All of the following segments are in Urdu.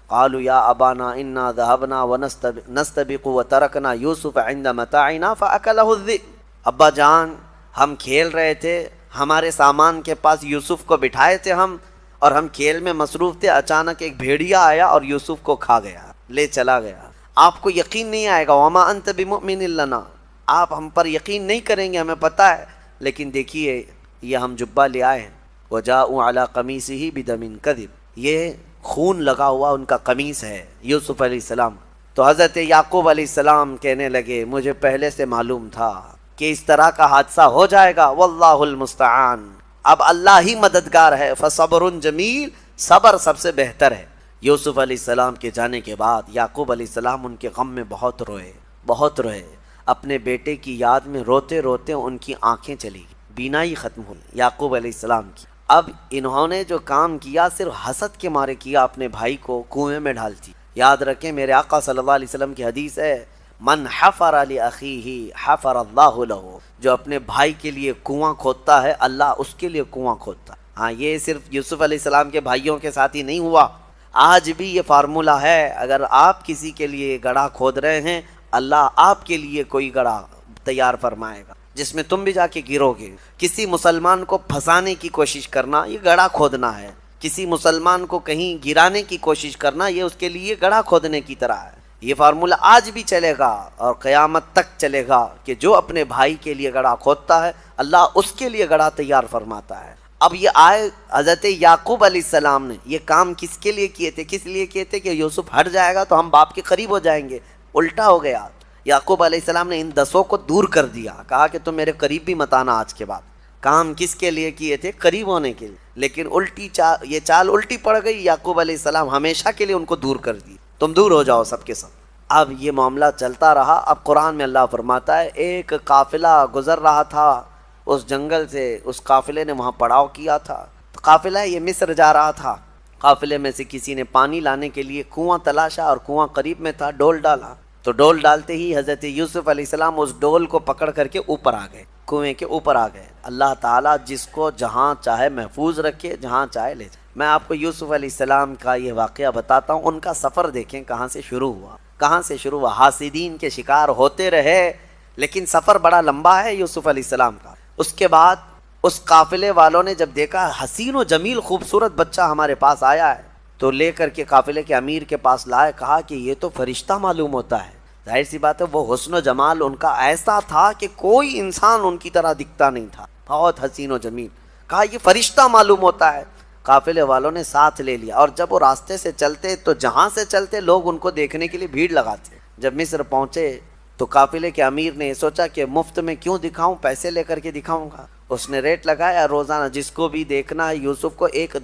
قالوا یا ابانا انا ذهبنا ونستبق وترکنا یوسف عند متاعنا فاکلہ الذئب، ابا جان ہم کھیل رہے تھے، ہمارے سامان کے پاس یوسف کو بٹھائے تھے ہم، اور ہم کھیل میں مصروف تھے، اچانک ایک بھیڑیا آیا اور یوسف کو کھا گیا، لے چلا گیا۔ آپ کو یقین نہیں آئے گا، وما انت بمؤمن لنا، آپ ہم پر یقین نہیں کریں گے، ہمیں پتہ ہے، لیکن دیکھیے یہ ہم جبہ لے آئے ہیں، وجاءوا علی قمیصہ بدم کذب، یہ خون لگا ہوا ان کا قمیص ہے یوسف علیہ السلام۔ تو حضرت یعقوب علیہ السلام کہنے لگے مجھے پہلے سے معلوم تھا کہ اس طرح کا حادثہ ہو جائے گا، واللہ المستعان، اب اللہ ہی مددگار ہے، فصبر جمیل، صبر سب سے بہتر ہے۔ یوسف علیہ السلام کے جانے کے بعد یعقوب علیہ السلام ان کے غم میں بہت روئے، بہت روئے، اپنے بیٹے کی یاد میں روتے روتے ان کی آنکھیں چلی گئی، بینائی ختم ہوئی یعقوب علیہ السلام کی۔ اب انہوں نے جو کام کیا صرف حسد کے مارے کیا، اپنے بھائی کو کنویں میں ڈالتی۔ یاد رکھیں میرے آقا صلی اللہ علیہ وسلم کی حدیث ہے، من حفر لأخیہ حفر اللہ لہ، جو اپنے بھائی کے لیے کنواں کھودتا ہے اللہ اس کے لیے کنواں کھودتا ہے۔ ہاں یہ صرف یوسف علیہ السلام کے بھائیوں کے ساتھ ہی نہیں ہوا، آج بھی یہ فارمولہ ہے، اگر آپ کسی کے لیے گڑھا کھود رہے ہیں اللہ آپ کے لیے کوئی گڑھا تیار فرمائے گا جس میں تم بھی جا کے گرو گے۔ کسی مسلمان کو پھنسانے کی کوشش کرنا یہ گڑھا کھودنا ہے، کسی مسلمان کو کہیں گرانے کی کوشش کرنا یہ اس کے لیے گڑھا کھودنے کی طرح ہے۔ یہ فارمولہ آج بھی چلے گا اور قیامت تک چلے گا کہ جو اپنے بھائی کے لیے گڑھا کھودتا ہے اللہ اس کے لیے گڑھا تیار فرماتا ہے۔ اب یہ آئے حضرت یعقوب علیہ السلام نے یہ کام کس کے لیے کیے تھے؟ کس لیے کیے تھے کہ یوسف ہٹ جائے گا تو ہم باپ کے قریب ہو جائیں گے، الٹا ہو گیا۔ یعقوب علیہ السلام نے ان 10 کو دور کر دیا، کہا کہ تم میرے قریب بھی مت آنا آج کے بعد۔ کام کس کے لیے کیے تھے؟ قریب ہونے کے لیے، لیکن یہ چال الٹی پڑ گئی، یعقوب علیہ السلام ہمیشہ کے لیے ان کو دور کر دی، تم دور ہو جاؤ سب کے سب۔ اب یہ معاملہ چلتا رہا۔ اب قرآن میں اللہ فرماتا ہے ایک قافلہ گزر رہا تھا اس جنگل سے، اس قافلے نے وہاں پڑاؤ کیا تھا، قافلہ یہ مصر جا رہا تھا، قافلے میں سے کسی نے پانی لانے کے لیے کنواں تلاشا اور کنواں قریب میں تھا، ڈول ڈالا، تو ڈول ڈالتے ہی حضرت یوسف علیہ السلام اس ڈول کو پکڑ کر کے اوپر آ گئے، کنویں کے اوپر آ گئے۔ اللہ تعالیٰ جس کو جہاں چاہے محفوظ رکھے، جہاں چاہے لے جائے۔ میں آپ کو یوسف علیہ السلام کا یہ واقعہ بتاتا ہوں، ان کا سفر دیکھیں کہاں سے شروع ہوا، کہاں سے شروع ہوا۔ حاسدین کے شکار ہوتے رہے لیکن سفر بڑا لمبا ہے یوسف علیہ السلام کا۔ اس کے بعد اس قافلے والوں نے جب دیکھا حسین و جمیل خوبصورت بچہ ہمارے پاس آیا ہے تو لے کر کے قافلے کے امیر کے پاس لائے، کہا کہ یہ تو فرشتہ معلوم ہوتا ہے۔ ظاہر سی بات ہے وہ حسن و جمال ان کا ایسا تھا کہ کوئی انسان ان کی طرح دکھتا نہیں تھا، بہت حسین و جمیل، کہا یہ فرشتہ معلوم ہوتا ہے۔ قافلے والوں نے ساتھ لے لیا، اور جب وہ راستے سے چلتے تو جہاں سے چلتے لوگ ان کو دیکھنے کے لیے بھیڑ لگاتے۔ جب مصر پہنچے تو قافلے کے امیر نے سوچا کہ مفت میں کیوں دکھاؤں، پیسے لے کر کے دکھاؤں گا۔ اس نے ریٹ لگایا، روزانہ جس کو بھی دیکھنا ہے یوسف کو ایک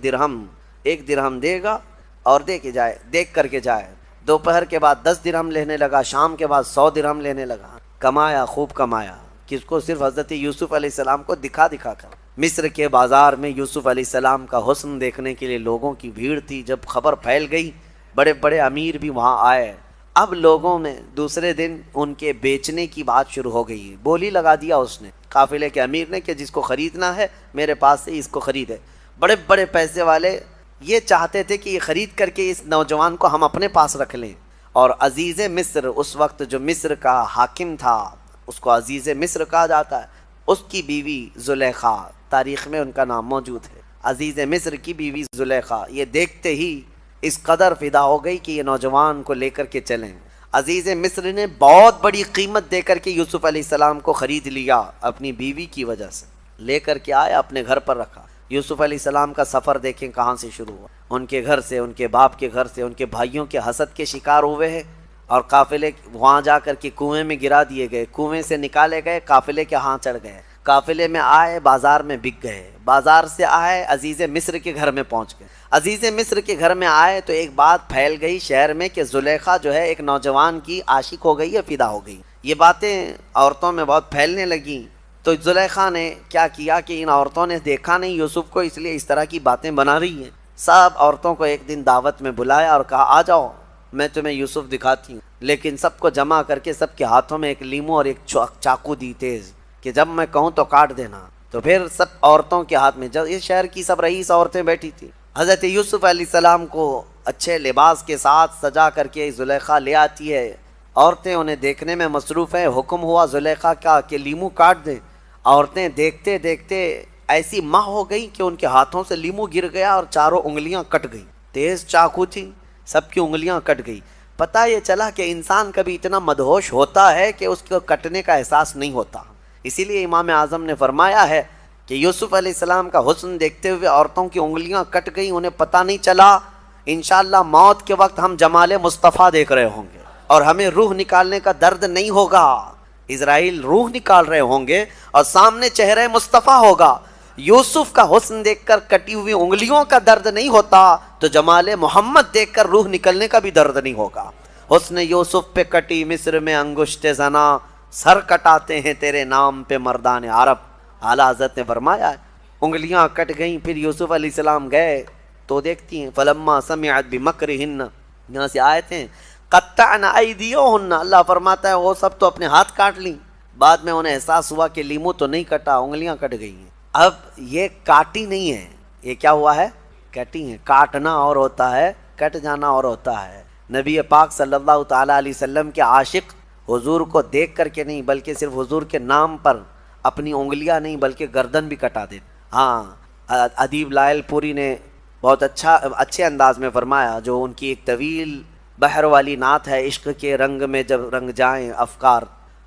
درہم دے گا اور دیکھ کر کے جائے۔ دوپہر کے بعد 10 درہم لینے لگا، شام کے بعد 100 درہم لینے لگا۔ کمایا، خوب کمایا، کس کو؟ صرف حضرت یوسف علیہ السلام کو دکھا کر۔ مصر کے بازار میں یوسف علیہ السلام کا حسن دیکھنے کے لیے لوگوں کی بھیڑ تھی۔ جب خبر پھیل گئی بڑے بڑے امیر بھی وہاں آئے۔ اب لوگوں میں دوسرے دن ان کے بیچنے کی بات شروع ہو گئی، بولی لگا دیا اس نے، قافلے کے امیر نے، کہ جس کو خریدنا ہے میرے پاس سے اس کو خریدے۔ بڑے بڑے پیسے والے یہ چاہتے تھے کہ یہ خرید کر کے اس نوجوان کو ہم اپنے پاس رکھ لیں۔ اور عزیز مصر، اس وقت جو مصر کا حاکم تھا اس کو عزیز مصر کہا جاتا ہے، اس کی بیوی زلیخا، تاریخ میں ان کا نام موجود ہے، عزیز مصر کی بیوی زلیخا، یہ دیکھتے ہی اس قدر فدا ہو گئی کہ یہ نوجوان کو لے کر کے چلیں۔ عزیز مصر نے بہت بڑی قیمت دے کر کے یوسف علیہ السلام کو خرید لیا اپنی بیوی کی وجہ سے، لے کر کے آیا اپنے گھر پر رکھا۔ یوسف علیہ السلام کا سفر دیکھیں کہاں سے شروع ہوا، ان کے گھر سے، ان کے باپ کے گھر سے، ان کے بھائیوں کے حسد کے شکار ہوئے ہیں، اور قافلے وہاں جا کر کے کنویں میں گرا دیے گئے، کنویں سے نکالے گئے، قافلے کے ہاں چڑھ گئے، قافلے میں آئے بازار میں بک گئے، بازار سے آئے عزیز مصر کے گھر میں پہنچ گئے۔ عزیز مصر کے گھر میں آئے تو ایک بات پھیل گئی شہر میں کہ زلیخا جو ہے ایک نوجوان کی عاشق ہو گئی ہے، فدا ہو گئی۔ یہ باتیں عورتوں میں بہت پھیلنے لگیں، تو زلیخا نے کیا کیا کہ ان عورتوں نے دیکھا نہیں یوسف کو، اس لیے اس طرح کی باتیں بنا رہی ہیں۔ سب عورتوں کو ایک دن دعوت میں بلایا اور کہا آ جاؤ میں تمہیں یوسف دکھاتی ہوں، لیکن سب کو جمع کر کے سب کے ہاتھوں میں ایک لیمو اور ایک چاقو دی تیز، کہ جب میں کہوں تو کاٹ دینا۔ تو پھر سب عورتوں کے ہاتھ میں، جب یہ شہر کی سب رئیس عورتیں بیٹھی تھی، حضرت یوسف علیہ السلام کو اچھے لباس کے ساتھ سجا کر کے زلیخا لے آتی ہے، عورتیں انہیں دیکھنے میں مصروف ہیں، حکم ہوا زلیخا کا کہ لیمو کاٹ دیں، عورتیں دیکھتے دیکھتے ایسی ماہ ہو گئی کہ ان کے ہاتھوں سے لیمو گر گیا اور چاروں انگلیاں کٹ گئی، تیز چاقو تھی، سب کی انگلیاں کٹ گئی۔ پتہ یہ چلا کہ انسان کبھی اتنا مدہوش ہوتا ہے کہ اس کو کٹنے کا احساس نہیں ہوتا۔ اسی لیے امام اعظم نے فرمایا ہے کہ یوسف علیہ السلام کا حسن دیکھتے ہوئے عورتوں کی انگلیاں کٹ گئیں، انہیں پتہ نہیں چلا۔ انشاءاللہ موت کے وقت ہم جمال مصطفیٰ دیکھ رہے ہوں گے اور ہمیں روح نکالنے کا درد نہیں ہوگا۔ اسرائیل روح نکال رہے ہوں گے اور سامنے چہرہ مصطفیٰ ہوگا۔ یوسف کا حسن دیکھ کر کٹی ہوئی انگلیوں کا درد نہیں ہوتا تو جمال محمد دیکھ کر روح نکلنے کا بھی درد نہیں ہوگا۔ حسن یوسف پہ کٹی مصر میں انگشت زنا، سر کٹاتے ہیں تیرے نام پہ مردان عرب۔ اعلیٰ حضرت نے فرمایا انگلیاں کٹ گئیں، پھر یوسف علیہ السلام گئے تو دیکھتی ہیں فلما سمعت بمکرہن، یہاں سے آیت ہیں قطعن ایدیہن، اللہ فرماتا ہے وہ سب تو اپنے ہاتھ کاٹ لیں، بعد میں انہیں احساس ہوا کہ لیمو تو نہیں کٹا، انگلیاں کٹ گئی ہیں۔ اب یہ کاٹی نہیں ہے، یہ کیا ہوا ہے؟ کٹی ہیں۔ کاٹنا اور ہوتا ہے، کٹ جانا اور ہوتا ہے۔ نبی پاک صلی اللہ تعالیٰ علیہ وسلم کے عاشق حضور کو دیکھ کر کے نہیں بلکہ صرف حضور کے نام پر اپنی انگلیاں نہیں بلکہ گردن بھی کٹا دے۔ ہاں، ادیب لائل پوری نے بہت اچھے انداز میں فرمایا، جو ان کی ایک طویل بحر والی نعت ہے، عشق کے رنگ میں جب رنگ جائیں افکار،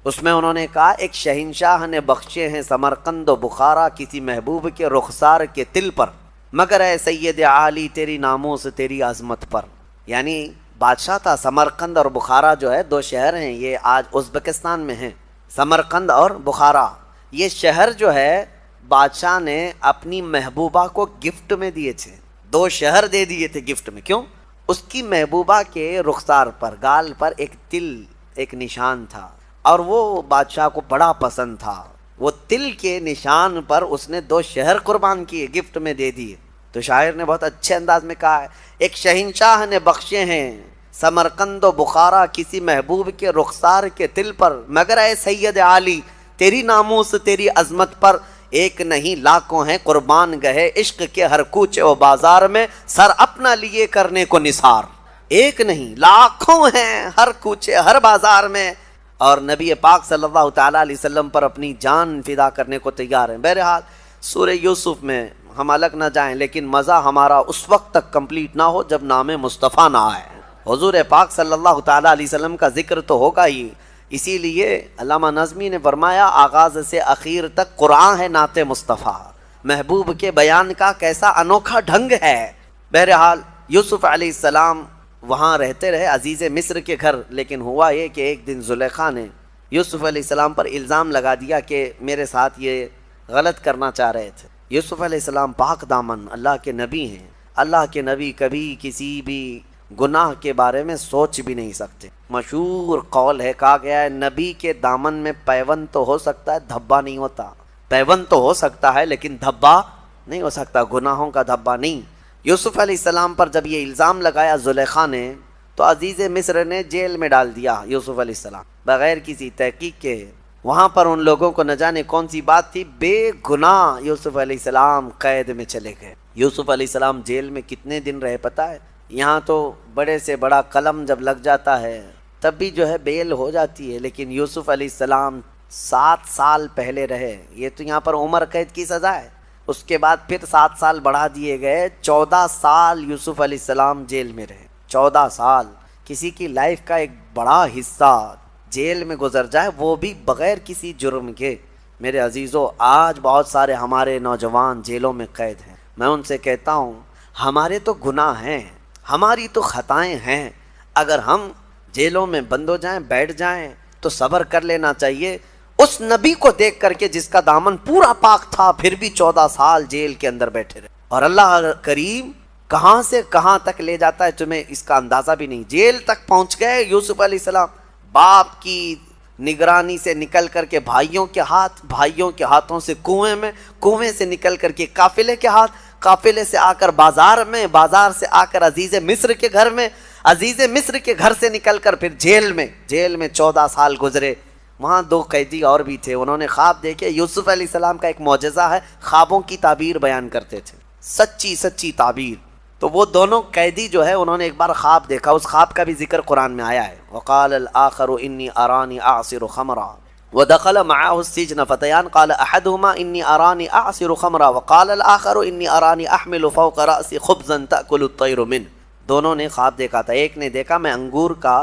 اس میں انہوں نے کہا ایک شہنشاہ نے بخشے ہیں سمرقند و بخارا کسی محبوب کے رخسار کے تل پر، مگر اے سید عالی تیری ناموس تیری عظمت پر۔ یعنی بادشاہ تھا۔ سمرقند اور بخارا جو ہے دو شہر ہیں، یہ آج ازبکستان میں ہیں، سمرقند اور بخارا۔ یہ شہر جو ہے بادشاہ نے اپنی محبوبہ کو گفٹ میں دیے تھے، دو شہر دے دیے تھے گفٹ میں۔ کیوں؟ اس کی محبوبہ کے رخسار پر، گال پر ایک تل، ایک نشان تھا اور وہ بادشاہ کو بڑا پسند تھا۔ وہ تل کے نشان پر اس نے دو شہر قربان کیے، گفٹ میں دے دیے۔ تو شاعر نے بہت اچھے انداز میں کہا ہے ایک شہنشاہ نے بخشے ہیں سمرقند و بخارا کسی محبوب کے رخسار کے تل پر، مگر اے سید عالی تیری ناموس تیری عظمت پر، ایک نہیں لاکھوں ہیں قربان گئے عشق کے ہر کوچے و بازار میں، سر اپنا لیے کرنے کو نثار۔ ایک نہیں لاکھوں ہیں ہر کوچے ہر بازار میں، اور نبی پاک صلی اللہ تعالیٰ علیہ وسلم پر اپنی جان فدا کرنے کو تیار ہیں۔ بہرحال سورہ یوسف میں ہم الگ نہ جائیں، لیکن مزہ ہمارا اس وقت تک کمپلیٹ نہ ہو جب نام مصطفیٰ نہ آئے۔ حضور پاک صلی اللہ تعالیٰ علیہ وسلم کا ذکر تو ہوگا ہی، اسی لیے علامہ نظمی نے فرمایا آغاز سے اخیر تک قرآن ہے نعت مصطفیٰ، محبوب کے بیان کا کیسا انوکھا ڈھنگ ہے۔ بہرحال یوسف علیہ السلام وہاں رہتے رہے عزیز مصر کے گھر، لیکن ہوا یہ کہ ایک دن زلیخا نے یوسف علیہ السلام پر الزام لگا دیا کہ میرے ساتھ یہ غلط کرنا چاہ رہے تھے۔ یوسف علیہ السلام پاک دامن اللہ کے نبی ہیں، اللہ کے نبی کبھی کسی بھی گناہ کے بارے میں سوچ بھی نہیں سکتے۔ مشہور قول ہے، کہا گیا ہے نبی کے دامن میں پیوند تو ہو سکتا ہے دھبا نہیں ہوتا، پیوند تو ہو سکتا ہے لیکن دھبا نہیں ہو سکتا، گناہوں کا دھبا نہیں۔ یوسف علیہ السلام پر جب یہ الزام لگایا زلیخا نے تو عزیز مصر نے جیل میں ڈال دیا یوسف علیہ السلام بغیر کسی تحقیق کے۔ وہاں پر ان لوگوں کو نہ جانے کون سی بات تھی، بے گناہ یوسف علیہ السلام قید میں چلے گئے۔ یوسف علیہ السلام جیل میں کتنے دن رہے پتہ ہے؟ یہاں تو بڑے سے بڑا قلم جب لگ جاتا ہے تب بھی جو ہے بیل ہو جاتی ہے، لیکن یوسف علیہ السلام 7 سال پہلے رہے۔ یہ تو یہاں پر عمر قید کی سزا ہے، اس کے بعد پھر 7 سال بڑھا دیے گئے، 14 سال یوسف علیہ السلام جیل میں رہے۔ 14 سال کسی کی لائف کا ایک بڑا حصہ جیل میں گزر جائے، وہ بھی بغیر کسی جرم کے۔ میرے عزیزو، آج بہت سارے ہمارے نوجوان جیلوں میں قید ہیں۔ میں ان سے کہتا ہوں ہمارے تو گناہ ہیں، ہماری تو خطائیں ہیں، اگر ہم جیلوں میں بند ہو جائیں، بیٹھ جائیں تو صبر کر لینا چاہیے اس نبی کو دیکھ کر کے جس کا دامن پورا پاک تھا پھر بھی 14 سال جیل کے اندر بیٹھے رہے، اور اللہ کریم کہاں سے کہاں تک لے جاتا ہے تمہیں اس کا اندازہ بھی نہیں۔ جیل تک پہنچ گئے یوسف علیہ السلام، باپ کی نگرانی سے نکل کر کے بھائیوں کے ہاتھ، بھائیوں کے ہاتھوں سے کنویں میں، کنویں سے نکل کر کے قافلے کے ہاتھ، قافلے سے آ کر بازار میں، بازار سے آ کر عزیز مصر کے گھر میں، عزیز مصر کے گھر سے نکل کر پھر جیل میں، جیل میں 14 سال گزرے۔ وہاں 2 قیدی اور بھی تھے، انہوں نے خواب دیکھے۔ یوسف علیہ السلام کا ایک معجزہ ہے، خوابوں کی تعبیر بیان کرتے تھے، سچی سچی تعبیر۔ تو وہ دونوں قیدی جو ہے انہوں نے ایک بار خواب دیکھا، اس خواب کا بھی ذکر قرآن میں آیا ہے. وقال الآخر انی ارانی اعصر خمرا ودخل معه السجن فتيان قال احدهما انی ارانی اعصر خمرا وقال الآخر انی ارانی احمل فوق رأسی خبزا تأکل الطیر منه. دونوں نے خواب دیکھا تھا. ایک نے دیکھا میں انگور کا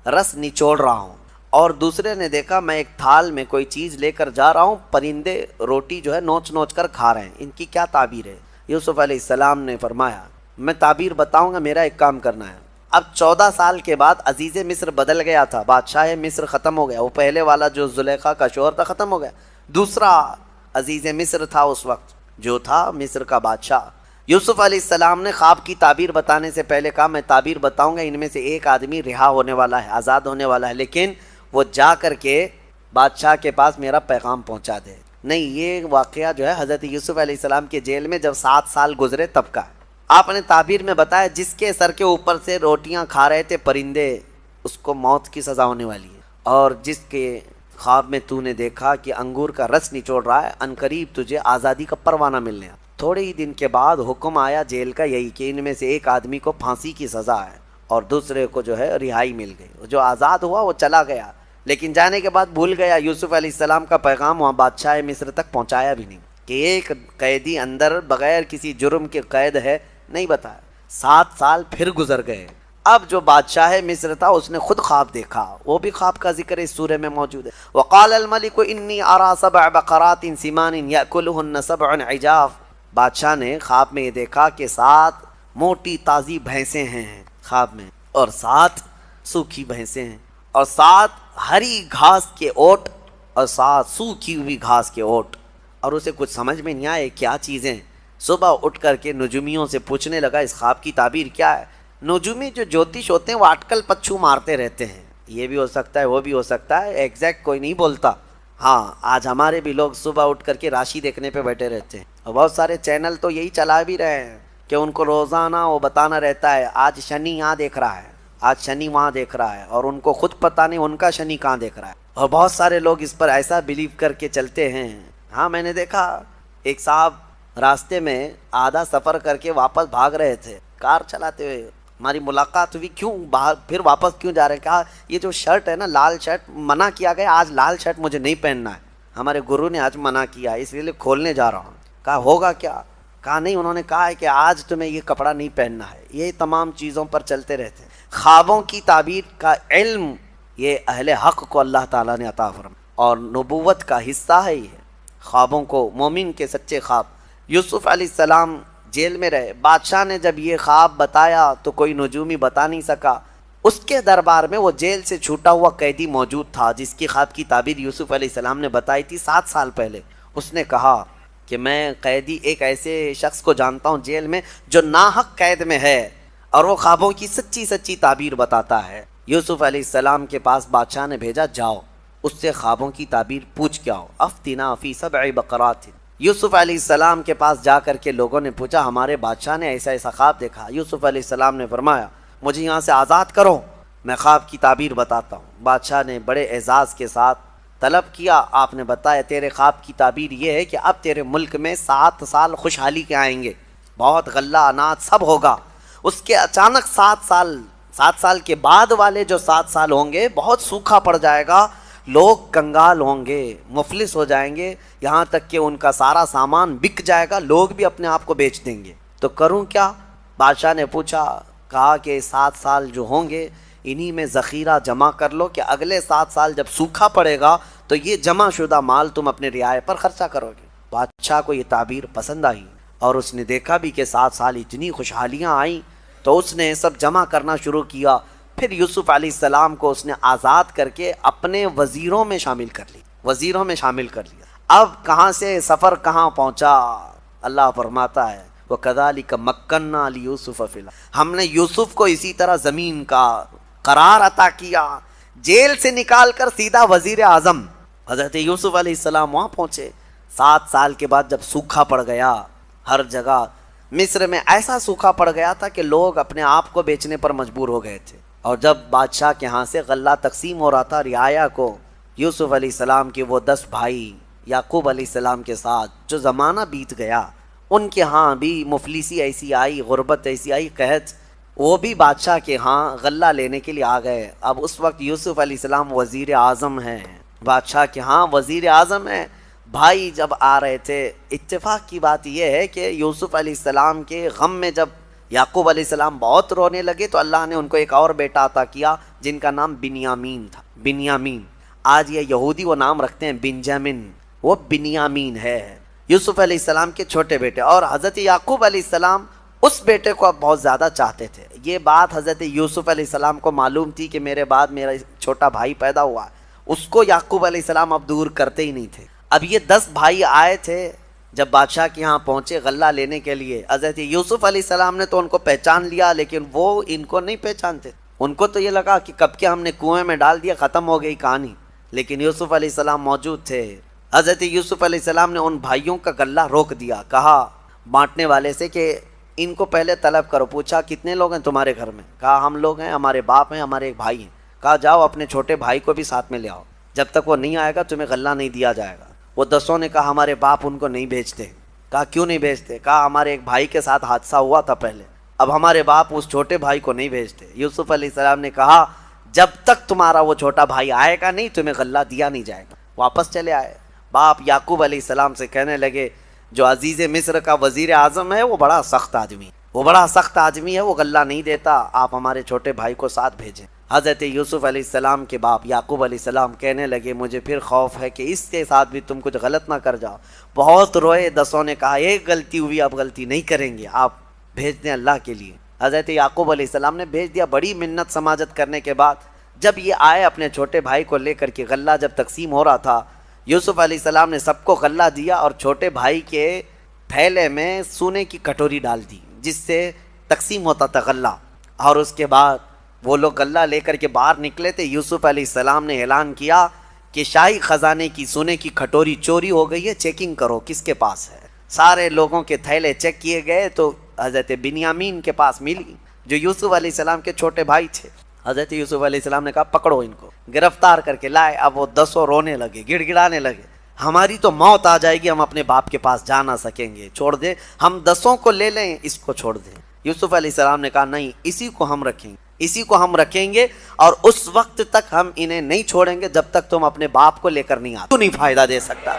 رس نچوڑ رہا ہوں، اور دوسرے نے دیکھا میں ایک تھال میں کوئی چیز لے کر جا رہا ہوں، پرندے روٹی جو ہے نوچ نوچ کر کھا رہے ہیں. ان کی کیا تعبیر ہے؟ یوسف علیہ السلام نے فرمایا میں تعبیر بتاؤں گا، میرا ایک کام کرنا ہے. اب 14 سال کے بعد عزیز مصر بدل گیا تھا، بادشاہ مصر ختم ہو گیا. وہ پہلے والا جو زلیخا کا شوہر تھا ختم ہو گیا، دوسرا عزیز مصر تھا اس وقت جو تھا مصر کا بادشاہ. یوسف علیہ السلام نے خواب کی تعبیر بتانے سے پہلے کہا میں تعبیر بتاؤں گا، ان میں سے ایک آدمی رہا ہونے والا ہے، آزاد ہونے والا ہے، لیکن وہ جا کر کے بادشاہ کے پاس میرا پیغام پہنچا دے. نہیں، یہ واقعہ جو ہے حضرت یوسف علیہ السلام کے جیل میں جب 7 سال گزرے تب کا ہے. آپ نے تعبیر میں بتایا جس کے سر کے اوپر سے روٹیاں کھا رہے تھے پرندے، اس کو موت کی سزا ہونے والی ہے، اور جس کے خواب میں تو نے دیکھا کہ انگور کا رس نچوڑ رہا ہے، عنقریب تجھے آزادی کا پروانہ ملنے. تھوڑے ہی دن کے بعد حکم آیا جیل کا یہی کہ ان میں سے ایک آدمی کو پھانسی کی سزا ہے اور دوسرے کو جو ہے رہائی مل گئی. جو آزاد ہوا وہ چلا گیا، لیکن جانے کے بعد بھول گیا یوسف علیہ السلام کا پیغام وہاں بادشاہ مصر تک پہنچایا بھی نہیں کہ ایک قیدی اندر بغیر کسی جرم کے قید ہے، نہیں بتایا. 7 سال پھر گزر گئے. اب جو بادشاہ مصر تھا اس نے خود خواب دیکھا، وہ بھی خواب کا ذکر اس سورہ میں موجود ہے. وقال الملك انی ارى 7 بقرات سمان یاکلهن 7 عجاف. بادشاہ نے خواب میں یہ دیکھا کہ 7 موٹی تازی بھینسیں ہیں خواب میں، اور 7 سوکھی بھینسیں ہیں، اور 7 ہری گھاس کے اوٹ، اور 7 سوکھی ہوئی گھاس کے اوٹ. اور اسے کچھ سمجھ میں نہیں آئے کیا چیزیں. صبح اٹھ کر کے نجومیوں سے پوچھنے لگا اس خواب کی تعبیر کیا ہے. نجومی جو جوتش ہوتے ہیں وہ اٹکل پچھو مارتے رہتے ہیں، یہ بھی ہو سکتا ہے وہ بھی ہو سکتا ہے، ایگزیکٹ کوئی نہیں بولتا. ہاں، آج ہمارے بھی لوگ صبح اٹھ کر کے راشی دیکھنے پہ بیٹھے رہتے ہیں، اور بہت سارے چینل تو یہی چلا بھی رہے ہیں کہ ان کو روزانہ وہ بتانا رہتا ہے آج شنی یہاں دیکھ رہا ہے، آج شنی وہاں دیکھ رہا ہے، اور ان کو خود پتہ نہیں ان کا شنی کہاں دیکھ رہا ہے. اور بہت سارے لوگ اس پر ایسا بلیو کر کے چلتے ہیں. ہاں، میں نے دیکھا ایک صاحب راستے میں آدھا سفر کر کے واپس بھاگ رہے تھے کار چلاتے ہوئے. ہماری ملاقات ہوئی، کیوں پھر واپس کیوں جا رہے ہیں؟ کہا یہ جو شرٹ ہے نا لال شرٹ، منع کیا گیا آج لال شرٹ مجھے نہیں پہننا ہے، ہمارے گرو نے آج منع کیا ہے اس لیے کھولنے جا رہا ہوں. کہا ہوگا کیا؟ کہا نہیں، انہوں نے کہا ہے کہ آج تمہیں یہ کپڑا نہیں پہننا ہے. یہ تمام چیزوں پر چلتے رہتے ہیں. خوابوں کی تعبیر کا علم یہ اہل حق کو اللہ تعالیٰ نے عطا فرمایا، اور نبوت کا حصہ ہے یہ خوابوں کو، مومن کے سچے خواب. یوسف علیہ السلام جیل میں رہے، بادشاہ نے جب یہ خواب بتایا تو کوئی نجومی بتا نہیں سکا. اس کے دربار میں وہ جیل سے چھوٹا ہوا قیدی موجود تھا جس کی خواب کی تعبیر یوسف علیہ السلام نے بتائی تھی 7 سال پہلے. اس نے کہا کہ میں قیدی ایک ایسے شخص کو جانتا ہوں جیل میں جو ناحق قید میں ہے، اور وہ خوابوں کی سچی سچی تعبیر بتاتا ہے. یوسف علیہ السلام کے پاس بادشاہ نے بھیجا، جاؤ اس سے خوابوں کی تعبیر پوچھ کے آؤ. افتنا فی 7 بقرات. یوسف علیہ السلام کے پاس جا کر کے لوگوں نے پوچھا ہمارے بادشاہ نے ایسا ایسا خواب دیکھا. یوسف علیہ السلام نے فرمایا مجھے یہاں سے آزاد کرو، میں خواب کی تعبیر بتاتا ہوں. بادشاہ نے بڑے اعزاز کے ساتھ طلب کیا. آپ نے بتایا تیرے خواب کی تعبیر یہ ہے کہ اب تیرے ملک میں 7 سال خوشحالی کے آئیں گے، بہت غلہ اناج سب ہوگا. اس کے اچانک 7 سال کے بعد والے جو 7 سال ہوں گے بہت سوکھا پڑ جائے گا، لوگ کنگال ہوں گے، مفلس ہو جائیں گے، یہاں تک کہ ان کا سارا سامان بک جائے گا، لوگ بھی اپنے آپ کو بیچ دیں گے. تو کروں کیا؟ بادشاہ نے پوچھا. کہا کہ 7 سال جو ہوں گے انہی میں ذخیرہ جمع کر لو کہ اگلے 7 سال جب سوکھا پڑے گا تو یہ جمع شدہ مال تم اپنے رعایا پر خرچہ کرو گے. بادشاہ کو یہ تعبیر پسند آئی، اور اس نے دیکھا بھی کہ 7 سال اتنی خوشحالیاں آئیں تو اس نے سب جمع کرنا شروع کیا. پھر یوسف علیہ السلام کو اس نے آزاد کر کے اپنے وزیروں میں شامل کر لیا. اب کہاں سے سفر کہاں پہنچا؟ اللہ فرماتا ہے وَكَذَلِكَ مَكَّنَّا لِيُوسُفَ فِي الْأَرْضِ. ہم نے یوسف کو اسی طرح زمین کا قرار عطا کیا، جیل سے نکال کر سیدھا وزیر اعظم. حضرت یوسف علیہ السلام وہاں پہنچے. 7 سال کے بعد جب سوکھا پڑ گیا ہر جگہ، مصر میں ایسا سوکھا پڑ گیا تھا کہ لوگ اپنے آپ کو بیچنے پر مجبور ہو گئے تھے. اور جب بادشاہ کے ہاں سے غلہ تقسیم ہو رہا تھا رعایا کو، یوسف علیہ السلام کے وہ 10 بھائی یعقوب علیہ السلام کے ساتھ جو زمانہ بیت گیا ان کے ہاں بھی مفلسی ایسی آئی، غربت ایسی آئی، قحط، وہ بھی بادشاہ کے ہاں غلہ لینے کے لیے آ گئے۔ اب اس وقت یوسف علیہ السلام وزیر اعظم ہیں، بادشاہ کے ہاں وزیر اعظم ہیں۔ بھائی جب آ رہے تھے، اتفاق کی بات یہ ہے کہ یوسف علیہ السلام کے غم میں جب یعقوب علیہ السلام بہت رونے لگے تو اللہ نے ان کو ایک اور بیٹا عطا کیا جن کا نام بنیامین تھا۔ بنیامین، آج یہ یہودی وہ نام رکھتے ہیں بنجامن، وہ بنیامین ہے، یوسف علیہ السلام کے چھوٹے بیٹے۔ اور حضرت یعقوب علیہ السلام اس بیٹے کو اب بہت زیادہ چاہتے تھے۔ یہ بات حضرت یوسف علیہ السلام کو معلوم تھی کہ میرے بعد میرا چھوٹا بھائی پیدا ہوا، اس کو یعقوب علیہ السلام اب دور کرتے ہی نہیں تھے۔ اب یہ 10 بھائی آئے تھے جب بادشاہ کے یہاں پہنچے غلہ لینے کے لیے۔ حضرت یوسف علیہ السلام نے تو ان کو پہچان لیا، لیکن وہ ان کو نہیں پہچانتے۔ ان کو تو یہ لگا کہ کب کے ہم نے کنویں میں ڈال دیا، ختم ہو گئی کہانی، لیکن یوسف علیہ السلام موجود تھے۔ حضرت یوسف علیہ السلام نے ان بھائیوں کا غلہ روک دیا، کہا بانٹنے والے سے کہ ان کو پہلے طلب کرو۔ پوچھا کتنے لوگ ہیں تمہارے گھر میں؟ کہا ہم لوگ ہیں، ہمارے باپ ہیں، ہمارے ایک بھائی ہیں۔ کہا جاؤ اپنے چھوٹے بھائی کو بھی ساتھ میں لے آؤ، جب تک وہ نہیں آئے گا تمہیں غلہ نہیں دیا جائے گا۔ وہ 10 نے کہا ہمارے باپ ان کو نہیں بھیجتے۔ کہا کیوں نہیں بھیجتے؟ کہا ہمارے ایک بھائی کے ساتھ حادثہ ہوا تھا پہلے، اب ہمارے باپ اس چھوٹے بھائی کو نہیں بھیجتے۔ یوسف علیہ السلام نے کہا جب تک تمہارا وہ چھوٹا بھائی آئے گا نہیں تمہیں غلہ دیا نہیں جائے گا۔ واپس چلے آئے۔ باپ یعقوب علیہ السلام سے کہنے لگے جو عزیز مصر کا وزیر اعظم ہے وہ بڑا سخت آدمی ہے، وہ بڑا سخت آدمی ہے، وہ غلہ نہیں دیتا، آپ ہمارے چھوٹے بھائی کو ساتھ بھیجیں۔ حضرت یوسف علیہ السلام کے باپ یعقوب علیہ السلام کہنے لگے مجھے پھر خوف ہے کہ اس کے ساتھ بھی تم کچھ غلط نہ کر جاؤ۔ بہت روئے، 10 نے کہا ایک غلطی ہوئی، اب غلطی نہیں کریں گے، آپ بھیج دیں اللہ کے لیے۔ حضرت یعقوب علیہ السلام نے بھیج دیا۔ بڑی منت سماجت کرنے کے بعد جب یہ آئے اپنے چھوٹے بھائی کو لے کر کے، غلہ جب تقسیم ہو رہا تھا، یوسف علیہ السلام نے سب کو غلہ دیا اور چھوٹے بھائی کے تھیلے میں سونے کی کٹوری ڈال دی جس سے تقسیم ہوتا تھا غلہ۔ اور اس کے بعد وہ لوگ غلہ لے کر کے باہر نکلے تھے، یوسف علیہ السلام نے اعلان کیا کہ شاہی خزانے کی سونے کی کٹوری چوری ہو گئی ہے، چیکنگ کرو کس کے پاس ہے۔ سارے لوگوں کے تھیلے چیک کیے گئے تو حضرت بنیامین کے پاس ملی جو یوسف علیہ السلام کے چھوٹے بھائی تھے۔ حضرت یوسف علیہ السلام نے کہا پکڑو ان کو، گرفتار کر کے لائے۔ اب وہ 10 رونے لگے، گڑ گڑانے لگے، ہماری تو موت آ جائے گی، ہم اپنے باپ کے پاس جا نہ سکیں گے، چھوڑ دیں، ہم 10 کو لے لیں، اس کو چھوڑ دیں۔ یوسف علیہ السلام نے کہا نہیں، اسی کو ہم رکھیں گے، اسی کو ہم رکھیں گے، اور اس وقت تک ہم انہیں نہیں چھوڑیں گے جب تک تم اپنے باپ کو لے کر نہیں آتے۔ تو نہیں فائدہ دے سکتا۔